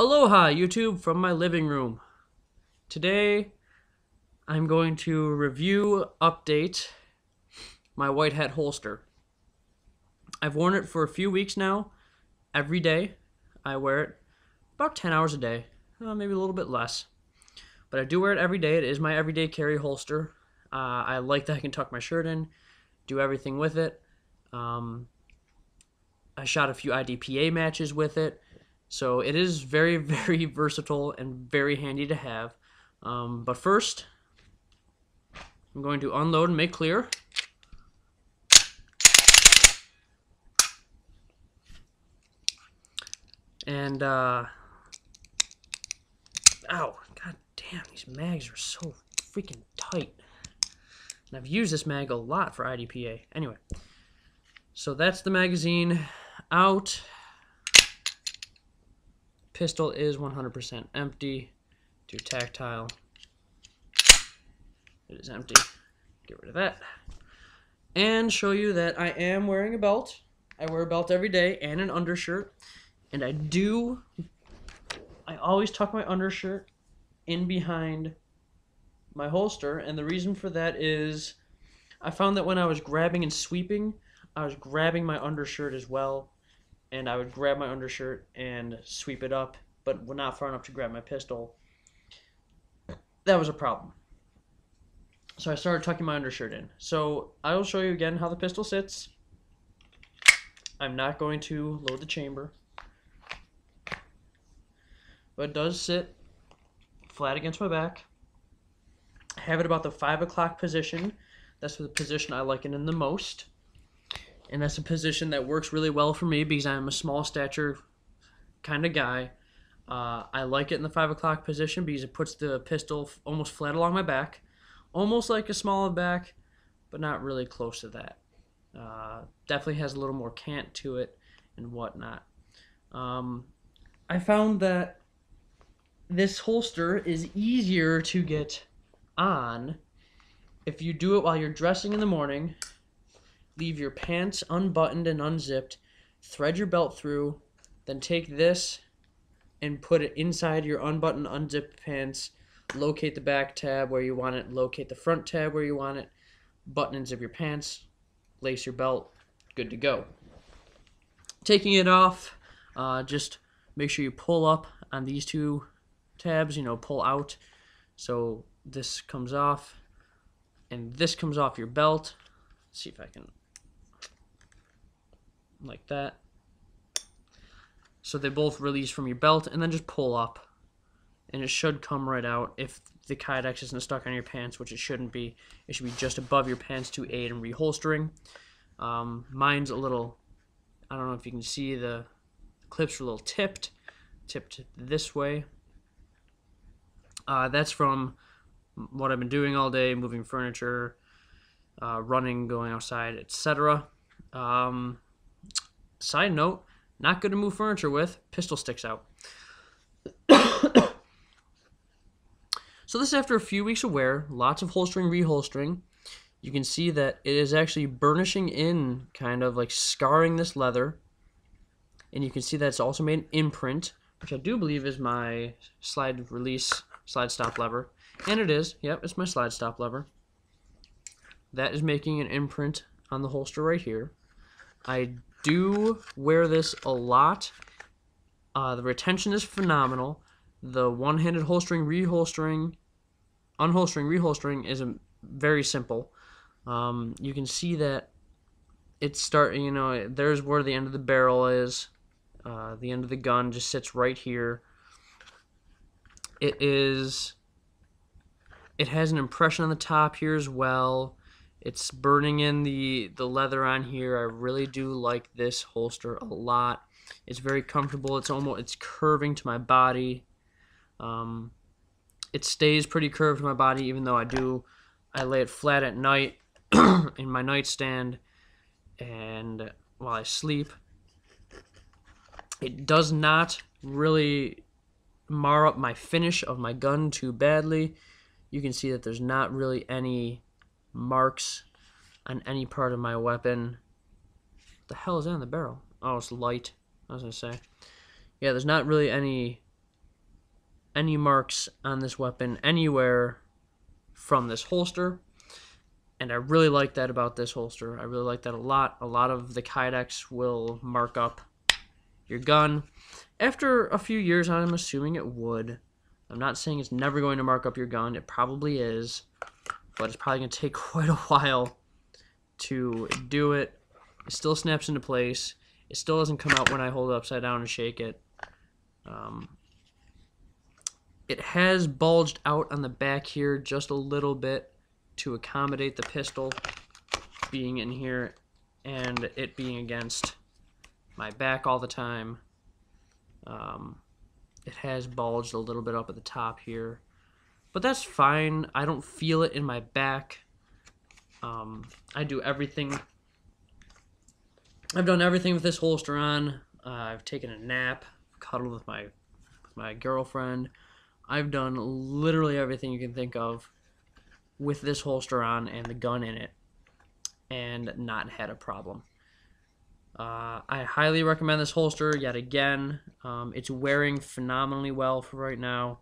Aloha YouTube from my living room. Today I'm going to update my Whitehat holster. I've worn it for a few weeks now. Every day I wear it about 10 hours a day, maybe a little bit less. But I do wear it every day. It is my everyday carry holster. I like that I can tuck my shirt in, do everything with it. I shot a few IDPA matches with it. So it is very, very versatile and very handy to have. But first, I'm going to unload and make clear. And, ow, god damn, these mags are so freaking tight. And I've used this mag a lot for IDPA. Anyway, so that's the magazine out. Pistol is 100% empty. Do tactile. It is empty. Get rid of that. And show you that I am wearing a belt. I wear a belt every day and an undershirt. And I always tuck my undershirt in behind my holster. And the reason for that is I found that when I was grabbing and sweeping, I was grabbing my undershirt as well. And I would grab my undershirt and sweep it up, but not far enough to grab my pistol. That was a problem. So I started tucking my undershirt in. So I will show you again how the pistol sits. I'm not going to load the chamber, but it does sit flat against my back. I have it about the 5 o'clock position. That's the position I like it in the most. And that's a position that works really well for me because I'm a small stature kind of guy. I like it in the 5 o'clock position because it puts the pistol almost flat along my back. Almost like a smaller back, but not really close to that. Definitely has a little more cant to it and whatnot. I found that this holster is easier to get on if you do it while you're dressing in the morning. Leave your pants unbuttoned and unzipped, thread your belt through, then take this and put it inside your unbuttoned, unzipped pants, locate the back tab where you want it, locate the front tab where you want it, button and zip your pants, lace your belt, good to go. Taking it off, just make sure you pull up on these two tabs, pull out. So this comes off, and this comes off your belt. Let's see if I can, like that. So they both release from your belt, and then just pull up, and it should come right out. If the Kydex isn't stuck on your pants, which it shouldn't be, it should be just above your pants to aid in reholstering. Mine's a little, I don't know if you can see, the clips are a little tipped this way. That's from what I've been doing all day, moving furniture, running, going outside, etc. Side note, not good to move furniture with. Pistol sticks out. So this is after a few weeks of wear, lots of holstering, reholstering. You can see that it is actually burnishing in, kind of like scarring this leather. And you can see that it's also made an imprint, which I do believe is my slide stop lever. And it is, yep, it's my slide stop lever. That is making an imprint on the holster right here. I do wear this a lot. The retention is phenomenal. The one-handed holstering, reholstering, unholstering, reholstering is very simple. You can see that it's there's where the end of the barrel is. The end of the gun just sits right here. It has an impression on the top here as well. It's burning in the leather on here. I really do like this holster a lot. It's very comfortable. It's curving to my body. It stays pretty curved to my body, even though I lay it flat at night in my nightstand and while I sleep. It does not really mar up my finish of my gun too badly. You can see that there's not really any marks on any part of my weapon. What the hell is that in the barrel? Oh, it's light. I was gonna say. Yeah, there's not really any any marks on this weapon anywhere from this holster. And I really like that about this holster. I really like that a lot. A lot of the Kydex will mark up your gun. After a few years, I'm assuming it would. I'm not saying it's never going to mark up your gun. It probably is. But it's probably going to take quite a while to do it. It still snaps into place. It still doesn't come out when I hold it upside down and shake it. It has bulged out on the back here just a little bit to accommodate the pistol being in here and it being against my back all the time. It has bulged a little bit up at the top here, but that's fine. I don't feel it in my back. I do everything. I've done everything with this holster on. I've taken a nap, cuddled with my girlfriend. I've done literally everything you can think of with this holster on and the gun in it, and not had a problem. I highly recommend this holster yet again. It's wearing phenomenally well for right now.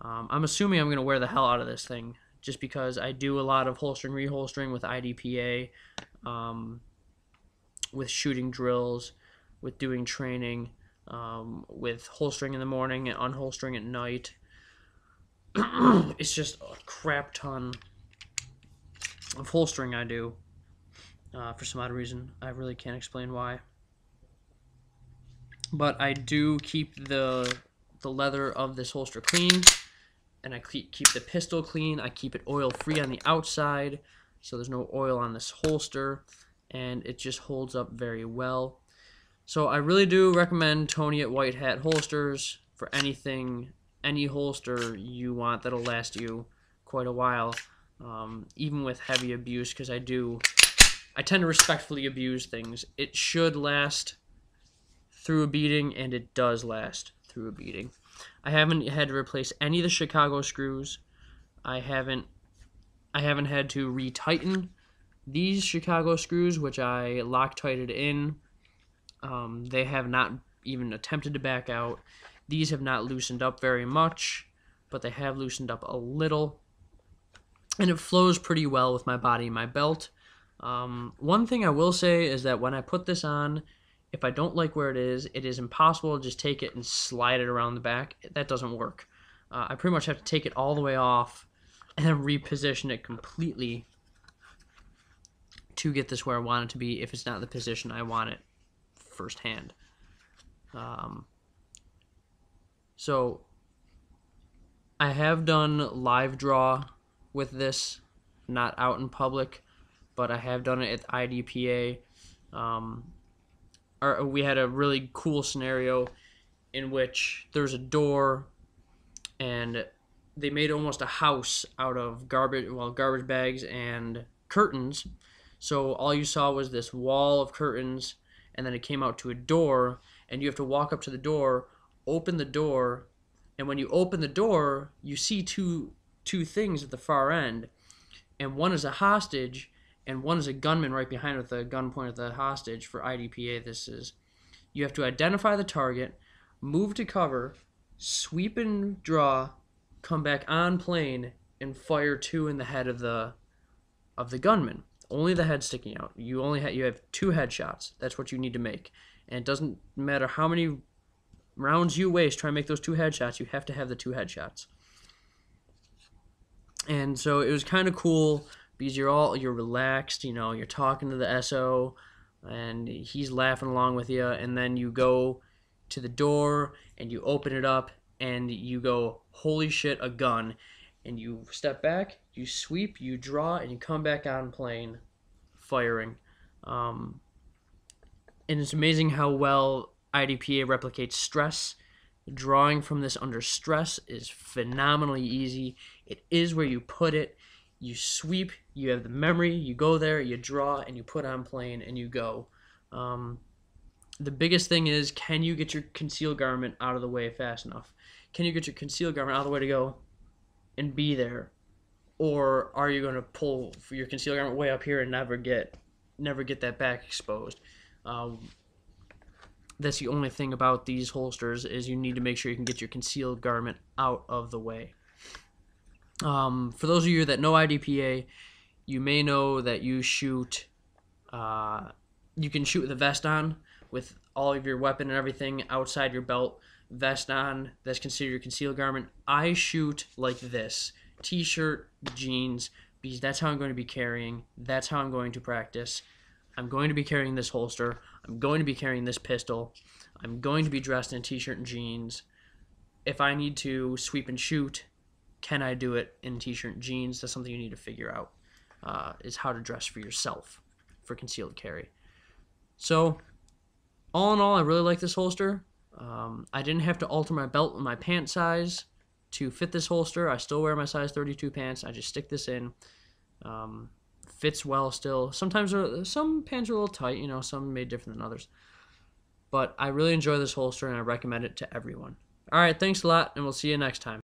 I'm assuming I'm going to wear the hell out of this thing just because I do a lot of holstering, reholstering with IDPA, with shooting drills, with doing training, with holstering in the morning and unholstering at night. It's just a crap ton of holstering I do. For some odd reason, I really can't explain why. But I do keep the leather of this holster clean, and I keep the pistol clean. I keep it oil-free on the outside, so there's no oil on this holster, and it just holds up very well. So I really do recommend Tony at Whitehat Holsters for anything, any holster you want that'll last you quite a while, even with heavy abuse, because I tend to respectfully abuse things. It should last through a beating, and it does last through a beating. I haven't had to replace any of the Chicago screws. I haven't had to retighten these Chicago screws, which I Loctited in. They have not even attempted to back out. These have not loosened up very much, but they have loosened up a little. And it flows pretty well with my body and my belt. One thing I will say is that when I put this on, if I don't like where it is impossible to just take it and slide it around the back. That doesn't work. I pretty much have to take it all the way off and then reposition it completely to get this where I want it to be if it's not the position I want it firsthand. So I have done live draw with this, not out in public, but I have done it at IDPA. We had a really cool scenario in which there's a door and they made almost a house out of garbage bags and curtains. So all you saw was this wall of curtains, and then it came out to a door, and you have to walk up to the door, open the door, and when you open the door, you see two things at the far end, and one is a hostage, and one is a gunman right behind with a gun pointed at the hostage. For IDPA, this is, you have to identify the target, move to cover, sweep and draw, come back on plane, and fire two in the head of the gunman. Only the head sticking out. You have 2 headshots. That's what you need to make. And it doesn't matter how many rounds you waste trying to make those 2 headshots. You have to have the 2 headshots. And so it was kind of cool because you're relaxed. You know, you're talking to the SO, and he's laughing along with you. And then you go to the door and you open it up and you go, holy shit, a gun. And you step back, you sweep, you draw, and you come back on plane firing. And it's amazing how well IDPA replicates stress. Drawing from this under stress is phenomenally easy. It is where you put it. You sweep, you have the memory, you go there, you draw, and you put on plane, and you go. The biggest thing is, can you get your concealed garment out of the way fast enough? Can you get your concealed garment out of the way to go and be there? Or are you going to pull your concealed garment way up here and never get that back exposed? that's the only thing about these holsters, is you need to make sure you can get your concealed garment out of the way. For those of you that know IDPA, you may know that you shoot, you can shoot with a vest on, with all of your weapon and everything outside your belt, vest on, that's considered your concealed garment. I shoot like this, t-shirt, jeans, because that's how I'm going to be carrying, that's how I'm going to practice. I'm going to be carrying this holster, I'm going to be carrying this pistol, I'm going to be dressed in a t-shirt and jeans. If I need to sweep and shoot, can I do it in t-shirt and jeans? That's something you need to figure out, is how to dress for yourself for concealed carry. So, all in all, I really like this holster. I didn't have to alter my belt and my pant size to fit this holster. I still wear my size 32 pants. I just stick this in. Fits well still. Sometimes some pants are a little tight, you know, some made different than others. But I really enjoy this holster, and I recommend it to everyone. All right, thanks a lot, and we'll see you next time.